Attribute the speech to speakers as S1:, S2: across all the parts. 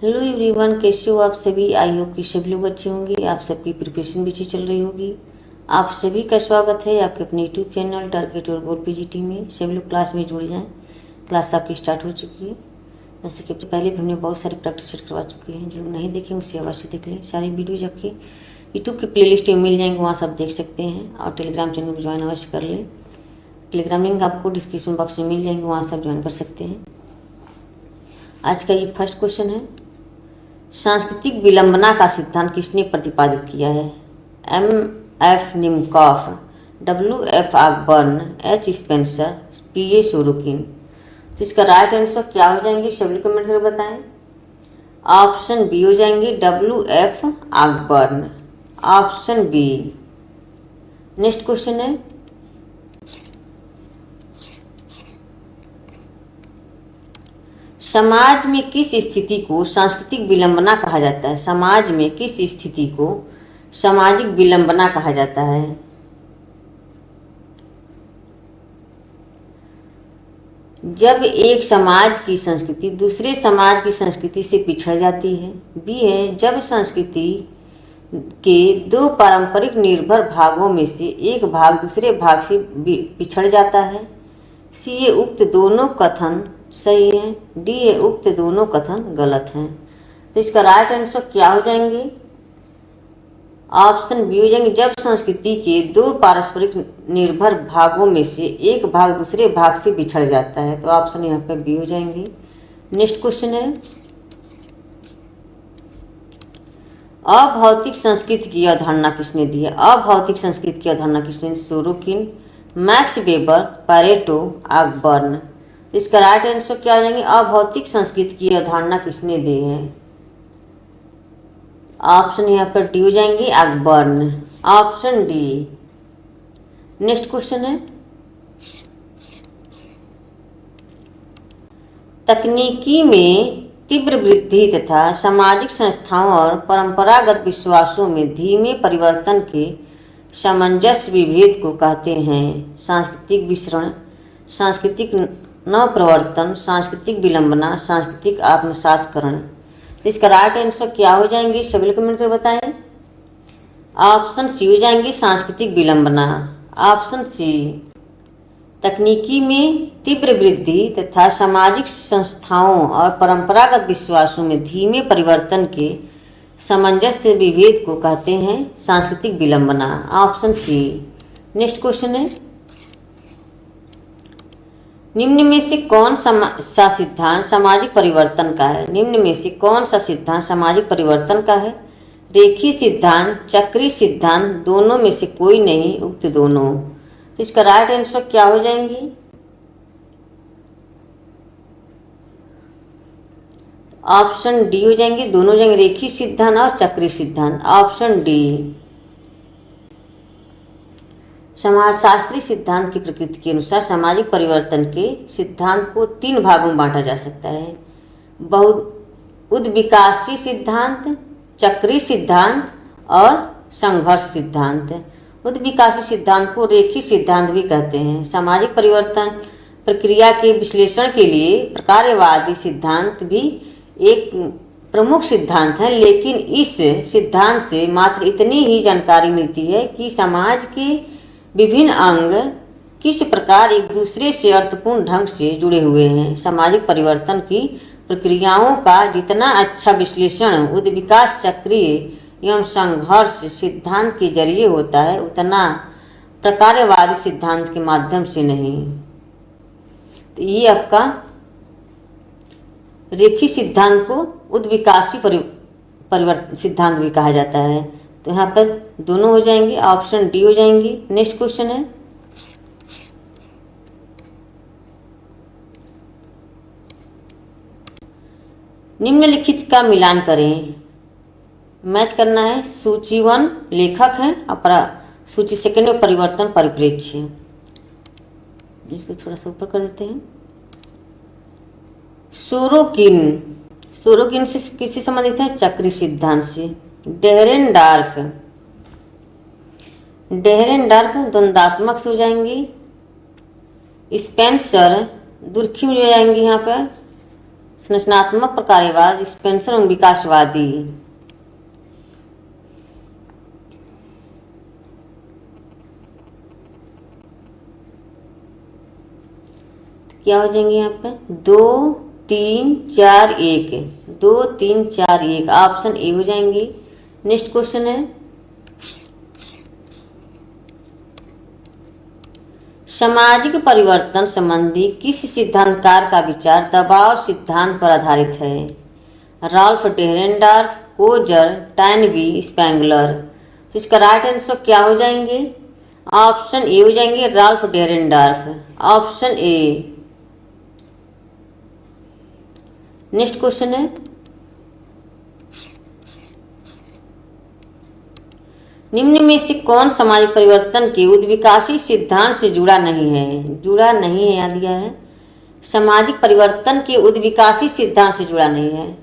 S1: Hello everyone, कैसे हो आप सभी। आई होप कि सभी लोग अच्छे होंगे। आप सबकी प्रिपरेशन भी अच्छी चल रही होगी। आप सभी का स्वागत है आपके अपने यूट्यूब चैनल टारगेट और गोल पीजीटी में। सभी लोग क्लास में जुड़ जाएं। क्लास आपकी स्टार्ट हो चुकी है। जैसे कि पहले भी हमने बहुत सारी प्रैक्टिस सेट करवा चुके हैं। जो लोग नहीं देखें उससे अवश्य देख लें। सारी वीडियोज आपकी यूट्यूब की प्लेलिस्ट में मिल जाएंगे, वहाँ सब देख सकते हैं। और टेलीग्राम चैनल को ज्वाइन अवश्य कर लें। टेलीग्राम लिंक आपको डिस्क्रिप्शन बॉक्स में मिल जाएंगे, वहाँ सब ज्वाइन कर सकते हैं। आज का ये फर्स्ट क्वेश्चन है, सांस्कृतिक विलंबना का सिद्धांत किसने प्रतिपादित किया है। M F Nimkoff, W F Ogburn, H Spencer, P A Sorokin. तो इसका राइट आंसर क्या हो जाएंगे, सभी कमेंट करके बताएं। ऑप्शन बी हो जाएंगे W F Ogburn, option B. Next question है, समाज में किस स्थिति को सांस्कृतिक विलंबना कहा जाता है। समाज में किस स्थिति को सामाजिक विलंबना कहा जाता है। जब एक समाज की संस्कृति दूसरे समाज की संस्कृति से पिछड़ जाती है। बी है, जब संस्कृति के दो पारंपरिक निर्भर भागों में से एक भाग दूसरे भाग से पिछड़ जाता है। सी ये उक्त दोनों कथन सही है। डी ये उक्त दोनों कथन गलत हैं। तो इसका राइट आंसर क्या हो जाएंगे, ऑप्शन बी हो जाएंगे, जब संस्कृति के दो पारस्परिक निर्भर भागों में से एक भाग दूसरे भाग से बिछड़ जाता है। तो ऑप्शन यहाँ पे बी हो जाएंगे। नेक्स्ट क्वेश्चन है, अभौतिक संस्कृति की अवधारणा किसने दी है। अभौतिक संस्कृति की अवधारणा किसने दी, सोरोकिन, मैक्स वेबर, पैरेटो, ऑकबर्न। इसका राइट आंसर क्या हो जाएंगे, अभौतिक संस्कृति की अवधारणा किसने दी है। ऑप्शन यहाँ पर डी हो जाएंगे, ऑकबर्न, ऑप्शन डी। नेक्स्ट क्वेश्चन है, तकनीकी में तीव्र वृद्धि तथा सामाजिक संस्थाओं और परंपरागत विश्वासों में धीमे परिवर्तन के सामंजस्य विभेद को कहते हैं सांस्कृतिक विसरण, सांस्कृतिक नवप्रवर्तन, सांस्कृतिक विलंबना, सांस्कृतिक आत्मसातकरण। तो इसका राइट आंसर क्या हो जाएंगे, सभी कमेंट कर बताएं। ऑप्शन सी हो जाएंगे, सांस्कृतिक विलंबना, ऑप्शन सी। तकनीकी में तीव्र वृद्धि तथा सामाजिक संस्थाओं और परंपरागत विश्वासों में धीमे परिवर्तन के सामंजस्य विभेद को कहते हैं सांस्कृतिक विलंबना, ऑप्शन सी। नेक्स्ट क्वेश्चन है, निम्न में से कौन सा सिद्धांत सामाजिक परिवर्तन का है। निम्न में से कौन सा सिद्धांत सामाजिक परिवर्तन का है। रेखीय सिद्धांत, चक्रीय सिद्धांत, दोनों में से कोई नहीं, उक्त दोनों। तो इसका राइट आंसर क्या हो जाएंगी, ऑप्शन डी हो जाएंगे, दोनों हो जाएंगे, रेखीय सिद्धांत और चक्रीय सिद्धांत, ऑप्शन डी। समाजशास्त्री सिद्धांत की प्रकृति के अनुसार सामाजिक परिवर्तन के सिद्धांत को तीन भागों में बांटा जा सकता है, उद्विकासी सिद्धांत, चक्रीय सिद्धांत और संघर्ष सिद्धांत। उद्विकासी सिद्धांत को रेखीय सिद्धांत भी कहते हैं। सामाजिक परिवर्तन प्रक्रिया के विश्लेषण के लिए प्रकारवादी सिद्धांत भी एक प्रमुख सिद्धांत है, लेकिन इस सिद्धांत से मात्र इतनी ही जानकारी मिलती है कि समाज के विभिन्न अंग किस प्रकार एक दूसरे से अर्थपूर्ण ढंग से जुड़े हुए हैं। सामाजिक परिवर्तन की प्रक्रियाओं का जितना अच्छा विश्लेषण उद्विकास, चक्रीय एवं संघर्ष सिद्धांत के जरिए होता है, उतना प्रकारवादी सिद्धांत के माध्यम से नहीं। तो ये आपका रेखीय सिद्धांत को उद्विकासी परिवर्तन सिद्धांत भी कहा जाता है। तो यहाँ पर दोनों हो जाएंगे, ऑप्शन डी हो जाएंगे। नेक्स्ट क्वेश्चन है, निम्नलिखित का मिलान करें। मैच करना है। सूची 1 लेखक है और सूची 2 में परिवर्तन परिप्रेक्ष्य। इसको थोड़ा सा ऊपर कर देते हैं। सोरोकिन, सोरोकिन से किससे संबंधित है, चक्रीय सिद्धांत से। डेहरेनडार्फ, डेहरेनडार्फ द्वंद्वात्मक से हो जाएंगी। स्पेंसर दुर्खिम हो जाएंगी यहाँ पर। संरचनात्मक प्रकार्यवाद, स्पेंसर एवं विकासवादी। क्या हो जाएंगे यहाँ पे 2 3 4 1, 2 3 4 1, ऑप्शन ए हो जाएंगे। नेक्स्ट क्वेश्चन है, सामाजिक परिवर्तन संबंधी किस सिद्धांतकार का विचार दबाव सिद्धांत पर आधारित है? Ralf Dahrendorf, Coser, Toynbee, Spengler. तो इसका राइट आंसर क्या हो जाएंगे? ऑप्शन ए हो जाएंगे, Ralf Dahrendorf, option A. Next question है, निम्न में से कौन सामाजिक परिवर्तन के उद्विकासी सिद्धांत से जुड़ा नहीं है? जुड़ा नहीं है यहाँ दिया है, सामाजिक परिवर्तन के उद्विकासी सिद्धांत से जुड़ा नहीं है।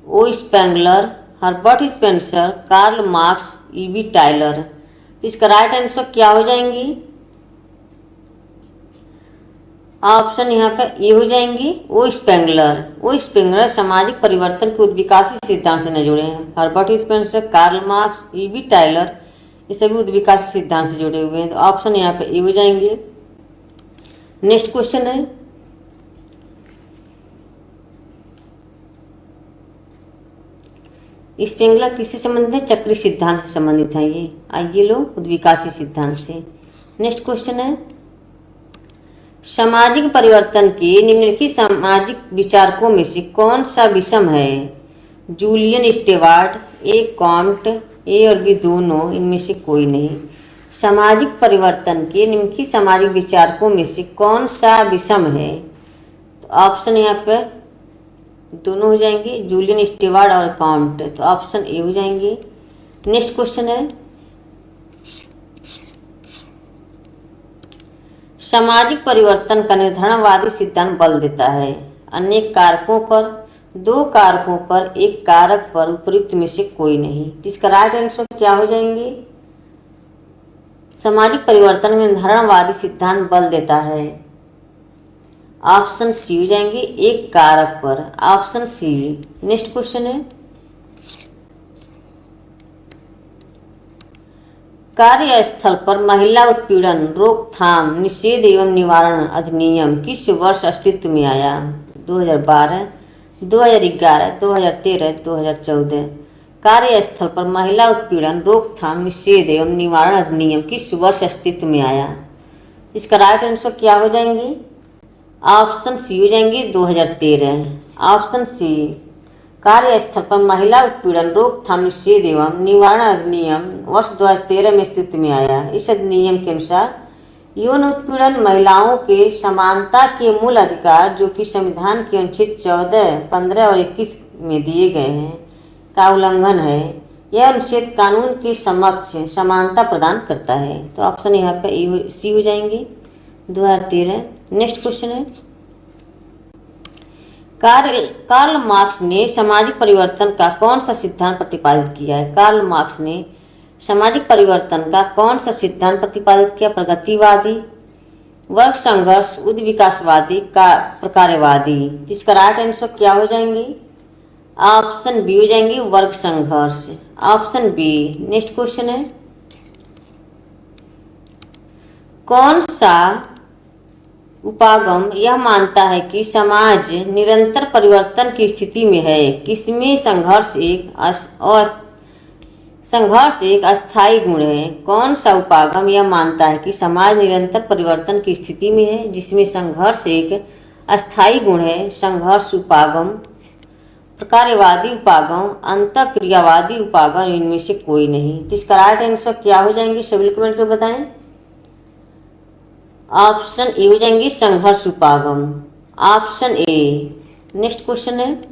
S1: ओ Spengler, Herbert Spencer, Karl Marx, E V Tylor. तो इसका राइट आंसर क्या हो जाएंगी? ऑप्शन यहाँ पे ये हो जाएंगी, ओ स्पेंगलर। ओ स्पेंगलर सामाजिक परिवर्तन के उद्विकासी सिद्धांत से न जुड़े हैं। Herbert Spencer, Karl Marx, E V Tylor, ये सभी उद्विकासी सिद्धांत से जुड़े हुए हैं। तो ऑप्शन यहाँ पे ये हो जाएंगे। नेक्स्ट क्वेश्चन है, स्पेंगलर किससे संबंधित है? चक्रीय सिद्धांत से संबंधित है ये। आइए लोग उद्विकासी सिद्धांत से। नेक्स्ट क्वेश्चन है, सामाजिक परिवर्तन के निम्नलिखित सामाजिक विचारकों में से कौन सा विषम है? जूलियन स्टेवार्ट, ए कॉम्ट, ए और बी दोनों, इनमें से कोई नहीं। सामाजिक परिवर्तन के निम्नलिखित सामाजिक विचारकों में से कौन सा विषम है? तो ऑप्शन यहाँ पे दोनों हो जाएंगे, जूलियन स्टेवार्ट और कॉम्ट। तो ऑप्शन ए हो जाएंगे। नेक्स्ट क्वेश्चन है, सामाजिक परिवर्तन का निर्धारणवादी सिद्धांत बल देता है अनेक कारकों पर, दो कारकों पर, एक कारक पर, उपयुक्त में से कोई नहीं। तो इसका राइट आंसर क्या हो जाएंगे? सामाजिक परिवर्तन में निर्धारणवादी सिद्धांत बल देता है, ऑप्शन सी हो जाएंगे, एक कारक पर, ऑप्शन सी। नेक्स्ट क्वेश्चन है, कार्यस्थल पर महिला उत्पीड़न रोकथाम निषेध एवं निवारण अधिनियम किस वर्ष अस्तित्व में आया? 2012, 2011, 2013, 2014। कार्यस्थल पर महिला उत्पीड़न रोकथाम निषेध एवं निवारण अधिनियम किस वर्ष अस्तित्व में आया? इसका राइट आंसर क्या हो जाएंगे? ऑप्शन सी हो जाएंगे, 2013, ऑप्शन सी। कार्यस्थल पर महिला उत्पीड़न रोकथाम निषेध एवं निवारण अधिनियम वर्ष 2013 में अस्तित्व में आया। इस अधिनियम के अनुसार यौन उत्पीड़न महिलाओं के समानता के मूल अधिकार जो कि संविधान के अनुच्छेद 14, 15 और 21 में दिए गए हैं का उल्लंघन है। यह अनुच्छेद कानून के समक्ष समानता प्रदान करता है। तो ऑप्शन यहाँ पे सी हो जाएंगे, 2013। नेक्स्ट क्वेश्चन है, कार्ल मार्क्स ने सामाजिक परिवर्तन का कौन सा सिद्धांत प्रतिपादित किया है? कार्ल मार्क्स ने सामाजिक परिवर्तन का कौन सा सिद्धांत प्रतिपादित किया? प्रगतिवादी, वर्ग संघर्ष, उद्विकासवादी, का प्रकार्यवादी। इसका राइट आंसर क्या हो जाएंगे? ऑप्शन बी हो जाएंगे, वर्ग संघर्ष, ऑप्शन बी। नेक्स्ट क्वेश्चन है, कौन सा उपागम यह मानता है कि समाज निरंतर परिवर्तन की स्थिति में है? किसमें संघर्ष एक अस्थायी गुण है? कौन सा उपागम यह मानता है कि समाज निरंतर परिवर्तन की स्थिति में है जिसमें संघर्ष एक अस्थायी गुण है? संघर्ष उपागम, प्रकार्यवादी उपागम, अंतःक्रियावादी उपागम, इनमें से कोई नहीं। तो इसका राइट आंसर क्या हो जाएंगे? सभी कमेंट कर बताएं। ऑप्शन ए हो जाएंगे, संघर्ष उपागम, ऑप्शन ए। नेक्स्ट क्वेश्चन है,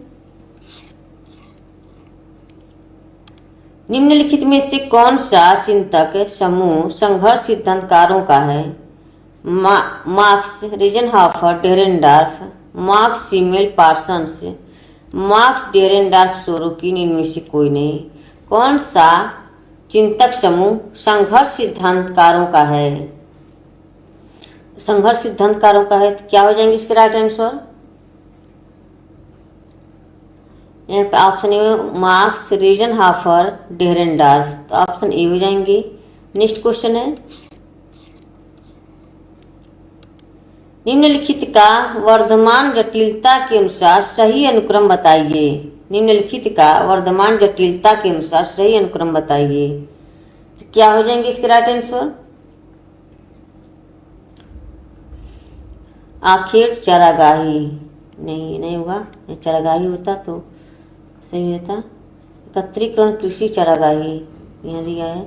S1: निम्नलिखित में से कौन सा चिंतक समूह संघर्ष सिद्धांतकारों का है? Marx, Ratzenhofer, Dahrendorf, Marx, Simmel, Parsons, Marx, Dahrendorf, Sorokin, इनमें से कोई नहीं। कौन सा चिंतक समूह संघर्ष सिद्धांतकारों का है? संघर्ष सिद्धांतकारों का है। तो क्या हो जाएंगे इसके राइट आंसर? यहाँ पे ऑप्शन ए मार्क्स रीजनहाफर डेहरेनडार्फ, तो ऑप्शन ए हो जाएंगे। नेक्स्ट क्वेश्चन है, निम्नलिखित का वर्धमान जटिलता के अनुसार सही अनुक्रम बताइए। निम्नलिखित का वर्धमान जटिलता के अनुसार सही अनुक्रम बताइए, तो क्या हो जाएंगे इसके राइट आंसर? आखेट चारागाही, नहीं होगा, चारागाही होता तो सही होता। एकत्रीकरण कृषि चारागाही यहाँ दिया है,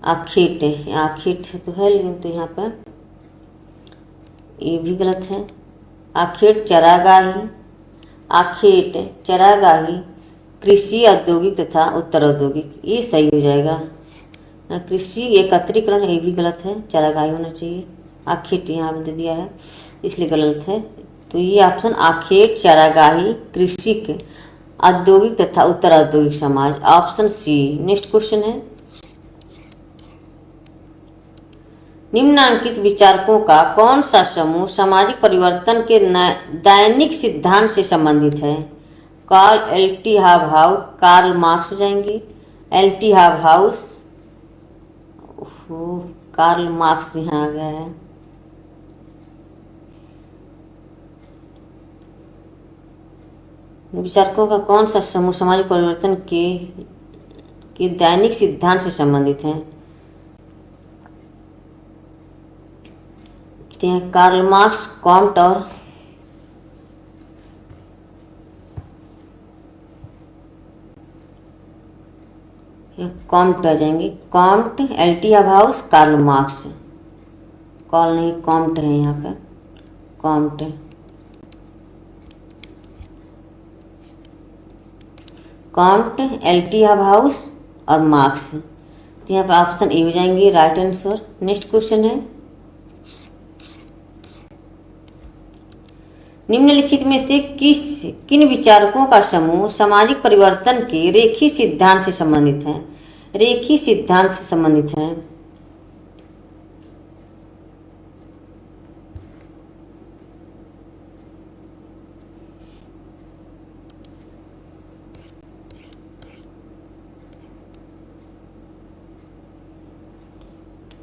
S1: आखेट है, आखेट तो है लेकिन तो यहाँ पर ये भी गलत है। आखेट चारागाही, आखेट चारागाही कृषि औद्योगिक तथा उत्तर औद्योगिक, ये सही हो जाएगा। कृषि एकत्रीकरण ये भी गलत है, चारागाही होना चाहिए। आखेट यहाँ दे दिया है इसलिए गलत है, तो ये ऑप्शन आखेट चारागाही कृषि औद्योगिक तथा उत्तर औद्योगिक समाज, ऑप्शन सी। नेक्स्ट क्वेश्चन है, निम्नांकित विचारकों का कौन सा समूह सामाजिक परिवर्तन के दैनिक सिद्धांत से संबंधित है? Karl L T. Hobhouse, Karl Marx हो जाएंगे। एल.टी. हाबहाउस, कार्ल मार्क्स यहाँ आ गया है। विचारकों का कौन सा समूह सामाजिक परिवर्तन के दैनिक सिद्धांत से संबंधित है? कार्ल मार्क्स, कॉम्ट और कॉम्ट आ जाएंगे। Comte, L T. Hobhouse, Karl Marx, कॉल नहीं कॉम्ट है यहाँ पे, कॉम्ट। Comte, L T. हाबहाउस और मार्क्स, तो यहाँ पे ऑप्शन ए हो जाएंगे राइट आंसर। नेक्स्ट क्वेश्चन है, निम्नलिखित में से किन विचारकों का समूह सामाजिक परिवर्तन के रेखीय सिद्धांत से संबंधित है? रेखीय सिद्धांत से संबंधित है।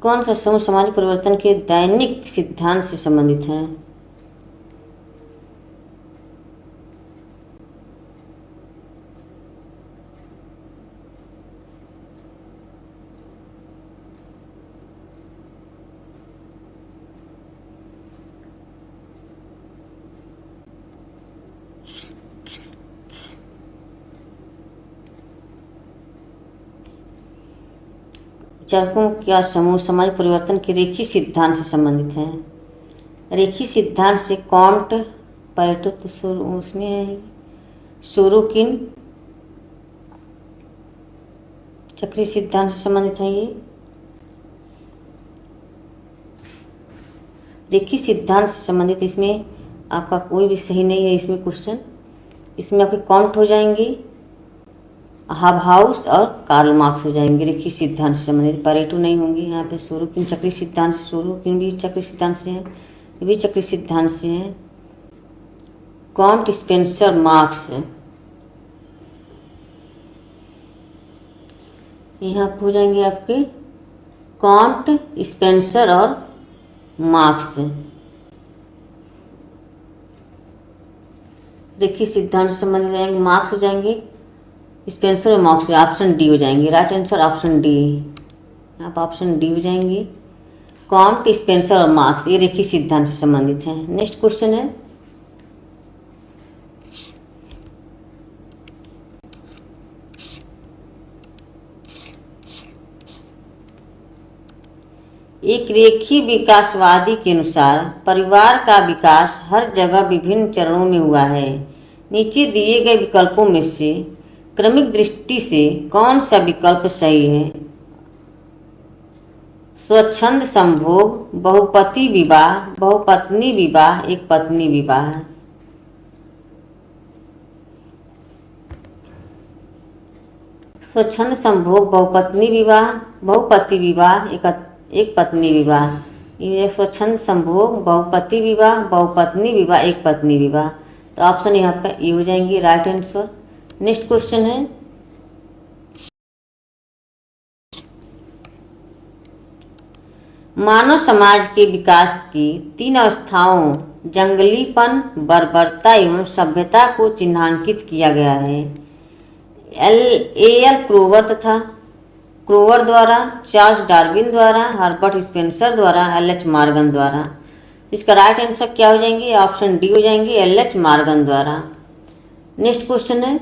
S1: कौन सा समूह सामाजिक परिवर्तन के दैनिक सिद्धांत से संबंधित है? विचारकों का समूह सामाजिक परिवर्तन के रेखीय सिद्धांत से संबंधित है। रेखीय सिद्धांत से कॉम्ट, पैरेटो तो उसमें है, सोरोकिन चक्रीय सिद्धांत से संबंधित है। ये रेखीय सिद्धांत से संबंधित, इसमें आपका कोई भी सही नहीं है इसमें क्वेश्चन। इसमें आपके कॉम्ट हो जाएंगे, हाबहाउस और कार्ल मार्क्स हो जाएंगे रेखीय सिद्धांत से संबंधित। पैरेटो नहीं होंगे यहाँ पे। सोरोकिन चक्रीय सिद्धांत से, सोरोकिन भी चक्रीय सिद्धांत से है, ये भी चक्रीय सिद्धांत से है। कॉम्ट, स्पेंसर, मार्क्स, यहाँ पे हो जाएंगे आपके कॉम्ट, स्पेंसर और मार्क्स। रेखीय सिद्धांत से संबंधित जाएंगे, मार्क्स हो जाएंगे, स्पेंसर और मार्क्स, ऑप्शन डी हो जाएंगे। राइट आंसर ऑप्शन डी, यहाँ पर ऑप्शन डी हो जाएंगे। कॉम्ट, स्पेंसर और मार्क्स ये रेखीय सिद्धांत से संबंधित हैं। नेक्स्ट क्वेश्चन है, एक रेखीय विकासवादी के अनुसार परिवार का विकास हर जगह विभिन्न चरणों में हुआ है। नीचे दिए गए विकल्पों में से क्रमिक दृष्टि से कौन सा विकल्प सही है? स्वच्छंद संभोग, बहुपति विवाह, बहुपत्नी विवाह, एक पत्नी विवाह। स्वच्छंद संभोग, बहुपत्नी विवाह, बहुपति विवाह, एक पत्नी विवाह। ये स्वच्छंद संभोग, बहुपति विवाह, बहुपत्नी विवाह, एक पत्नी विवाह, तो ऑप्शन यहाँ पे ये हो जाएंगे राइट आंसर। नेक्स्ट क्वेश्चन है, मानव समाज के विकास की 3 अवस्थाओं जंगलीपन, बर्बरता एवं सभ्यता को चिन्हांकित किया गया है। एल क्रोवर तथा क्रोवर द्वारा, चार्ल्स डार्विन द्वारा, हर्बर्ट स्पेंसर द्वारा, एल.एच. मॉर्गन द्वारा। इसका राइट आंसर क्या हो जाएंगे? ऑप्शन डी हो जाएंगे, एल.एच. मॉर्गन द्वारा। नेक्स्ट क्वेश्चन है,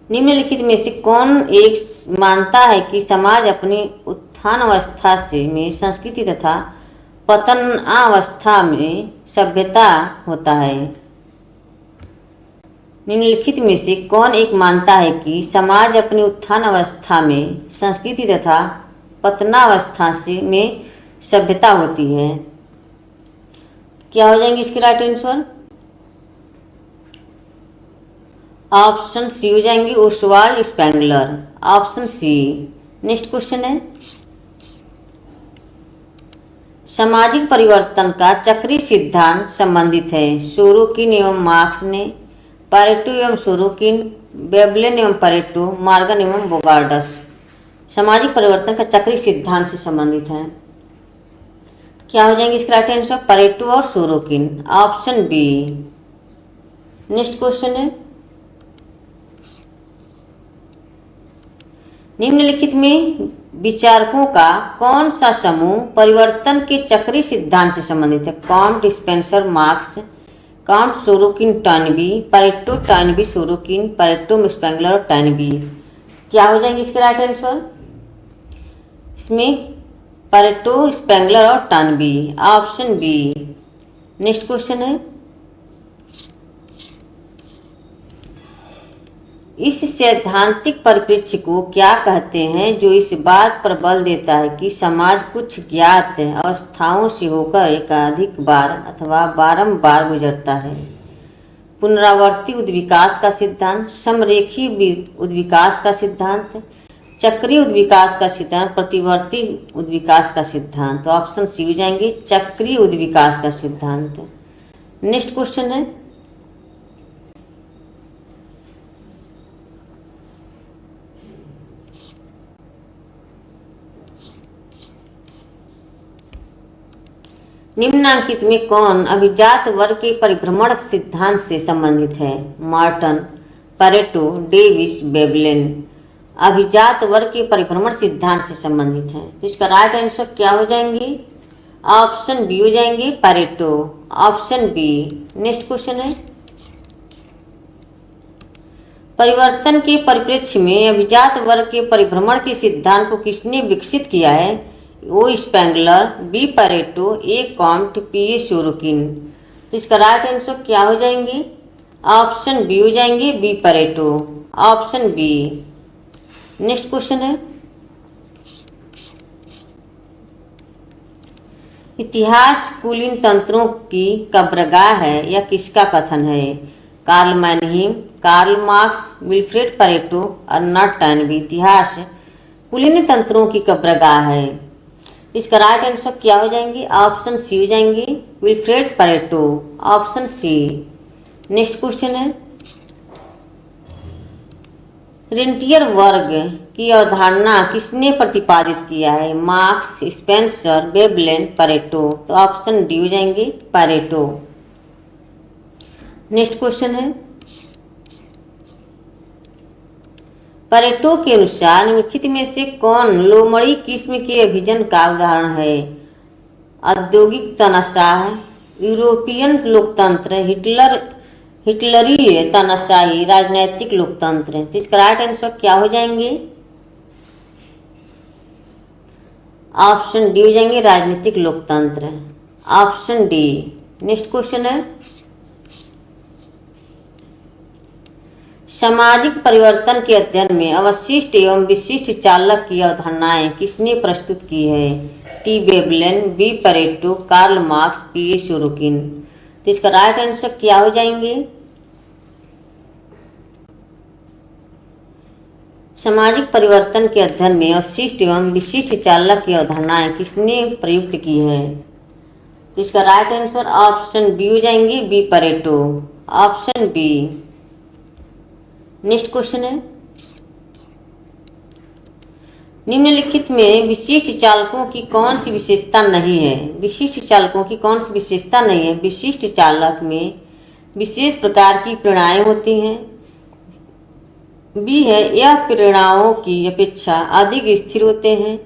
S1: निम्नलिखित में से कौन एक मानता है कि समाज अपनी उत्थान अवस्था से में संस्कृति तथा पतनावस्था में सभ्यता होता है? निम्नलिखित में से कौन एक मानता है कि समाज अपनी उत्थान अवस्था में संस्कृति तथा पतनावस्था से में सभ्यता होती है? क्या हो जाएंगे इसके राइट आंसर? ऑप्शन सी हो जाएंगे, Oswald Spengler. Option C. Next question है, सामाजिक परिवर्तन का चक्रीय सिद्धांत संबंधित है सोरोकिन एवं मार्क्स ने, पैरेटो एवं सोरोकिन, वेबलेन एवं पैरेटो, मॉर्गन एवं बोगार्डस। सामाजिक परिवर्तन का चक्रीय सिद्धांत से संबंधित है। क्या हो जाएंगे इसका राइट आंसर? पैरेटो और Sorokin. Option B. Next question है, निम्नलिखित में विचारकों का कौन सा समूह परिवर्तन के चक्रीय सिद्धांत से संबंधित है? Comte, Spencer, Marx, Comte, Sorokin, Toynbee, Pareto, Toynbee, Sorokin, Pareto, Spengler और टर्नबी। क्या हो जाएंगे इसके राइट आंसर? इसमें पैरेटो, स्पेंगलर और Toynbee. Option B. Next question है, इस सैद्धांतिक परिप्रेक्ष्य को क्या कहते हैं जो इस बात पर बल देता है कि समाज कुछ ज्ञात अवस्थाओं से होकर एकाधिक बार अथवा बारंबार गुजरता है? पुनरावर्ती उद्विकास का सिद्धांत, समरेखी उद्विकास का सिद्धांत, चक्रीय उद्विकास का सिद्धांत, प्रतिवर्ती उद्विकास का सिद्धांत। तो ऑप्शन सी हो जाएंगे, चक्रीय उद्विकास का सिद्धांत। नेक्स्ट क्वेश्चन है, निम्नांकित में कौन अभिजात वर्ग के परिभ्रमण सिद्धांत से संबंधित है? Marton, Pareto, Davis, Veblen. अभिजात वर्ग के परिभ्रमण सिद्धांत से संबंधित है। तो इसका राइट आंसर क्या हो जाएंगे? ऑप्शन बी हो जाएंगे, Pareto. Option B. Next question है, परिवर्तन के परिप्रेक्ष्य में अभिजात वर्ग के परिभ्रमण के सिद्धांत को किसने विकसित किया है? ओ Spengler, B Pareto, A Comte, P A Sorokin. तो इसका राइट आंसर क्या हो जाएंगे? ऑप्शन बी हो जाएंगे, B Pareto. Option B. Next question है, इतिहास कुलीन तंत्रों की कब्रगाह है यह किसका कथन है? Karl Mannheim, Karl Marx, Wilfred Pareto, Ernst Toynbee. इतिहास कुलीन तंत्रों की कब्रगाह है। इसका राइट आंसर क्या हो जाएंगे? ऑप्शन सी हो जाएंगे, Wilfred Pareto. Option C. Next question है, रेंटियर वर्ग की अवधारणा किसने प्रतिपादित किया है? Marx, Spencer, Veblen, Pareto. तो ऑप्शन डी हो जाएंगे, पैरेटो। नेक्स्ट क्वेश्चन है, पैरेटो के अनुसार निम्नलिखित में से कौन लोमड़ी किस्म के अभिजन का उदाहरण है? औद्योगिक तानाशाह, यूरोपियन लोकतंत्र, हिटलरीय तानाशाही, राजनैतिक लोकतंत्र। तो इसका राइट आंसर क्या हो जाएंगे? ऑप्शन डी हो जाएंगे, राजनीतिक लोकतंत्र। Option D. नेक्स्ट क्वेश्चन है, सामाजिक परिवर्तन के अध्ययन में अवशिष्ट एवं विशिष्ट चालक की अवधारणाएं किसने प्रस्तुत की है? T Veblen, B Pareto, Karl Marx, P A Sorokin. तो इसका राइट आंसर क्या हो जाएंगे? सामाजिक परिवर्तन के अध्ययन में अवशिष्ट एवं विशिष्ट चालक की अवधारणाएं किसने प्रयुक्त की है? तो इसका राइट आंसर ऑप्शन बी हो जाएंगे, B Pareto, option B. Next question है, निम्नलिखित में विशिष्ट चालकों की कौन सी विशेषता नहीं है? विशिष्ट चालकों की कौन सी विशेषता नहीं है? विशिष्ट चालक में विशेष प्रकार की प्रेरणाएं होती हैं। बी है, यह प्रेरणाओं की अपेक्षा अधिक स्थिर होते हैं।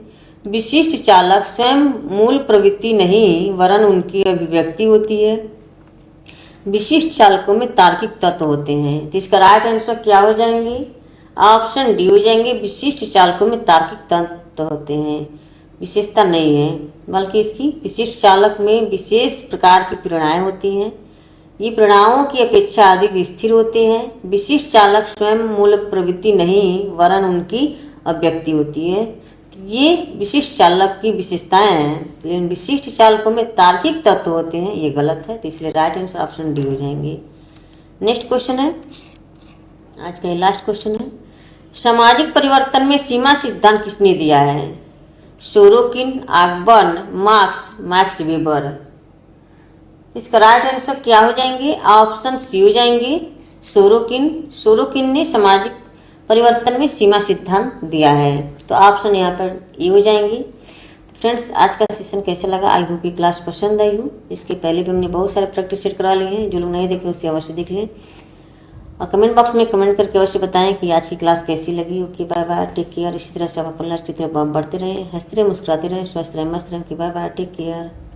S1: विशिष्ट चालक स्वयं मूल प्रवृत्ति नहीं वरन उनकी अभिव्यक्ति होती है। विशिष्ट चालकों में तार्किक तत्व होते हैं। तो इसका राइट आंसर क्या हो जाएंगे? ऑप्शन डी हो जाएंगे, विशिष्ट चालकों में तार्किक तत्व होते हैं, विशेषता नहीं है, बल्कि इसकी विशिष्ट चालक में विशेष प्रकार की प्रेरणाएं होती हैं। ये प्रेरणाओं की अपेक्षा अधिक स्थिर होते हैं। विशिष्ट चालक स्वयं मूल प्रवृत्ति नहीं वरन उनकी अभिव्यक्ति होती है। ये विशिष्ट चालक की विशेषताएं हैं, लेकिन विशिष्ट चालकों में तार्किक तत्व होते हैं, ये गलत है। तो इसलिए राइट आंसर ऑप्शन डी हो जाएंगे। नेक्स्ट क्वेश्चन है, आज का ये लास्ट क्वेश्चन है, सामाजिक परिवर्तन में सीमा सिद्धांत किसने दिया है? Sorokin, Ogburn, Marx, Max Weber. इसका राइट आंसर क्या हो जाएंगे? ऑप्शन सी हो जाएंगे, सोरोकिन। सोरोकिन ने सामाजिक परिवर्तन में सीमा सिद्धांत दिया है। तो ऑप्शन यहाँ पर ए हो जाएंगे। फ्रेंड्स, आज का सेशन कैसा लगा? आई होप ये क्लास पसंद आई हो। इसके पहले भी हमने बहुत सारे प्रैक्टिस सेट करा लिए हैं, जो लोग नहीं देखे उसे अवश्य देख लें और कमेंट बॉक्स में कमेंट करके अवश्य बताएं कि आज की क्लास कैसी लगी। Okay, bye bye, take care. इसी तरह से आप अपन लाइफ की तरफ बढ़ते रहें, हंसते रहें, मुस्कुराते रहें, स्वस्थ रहें, मस्त रहें। Bye bye, take care.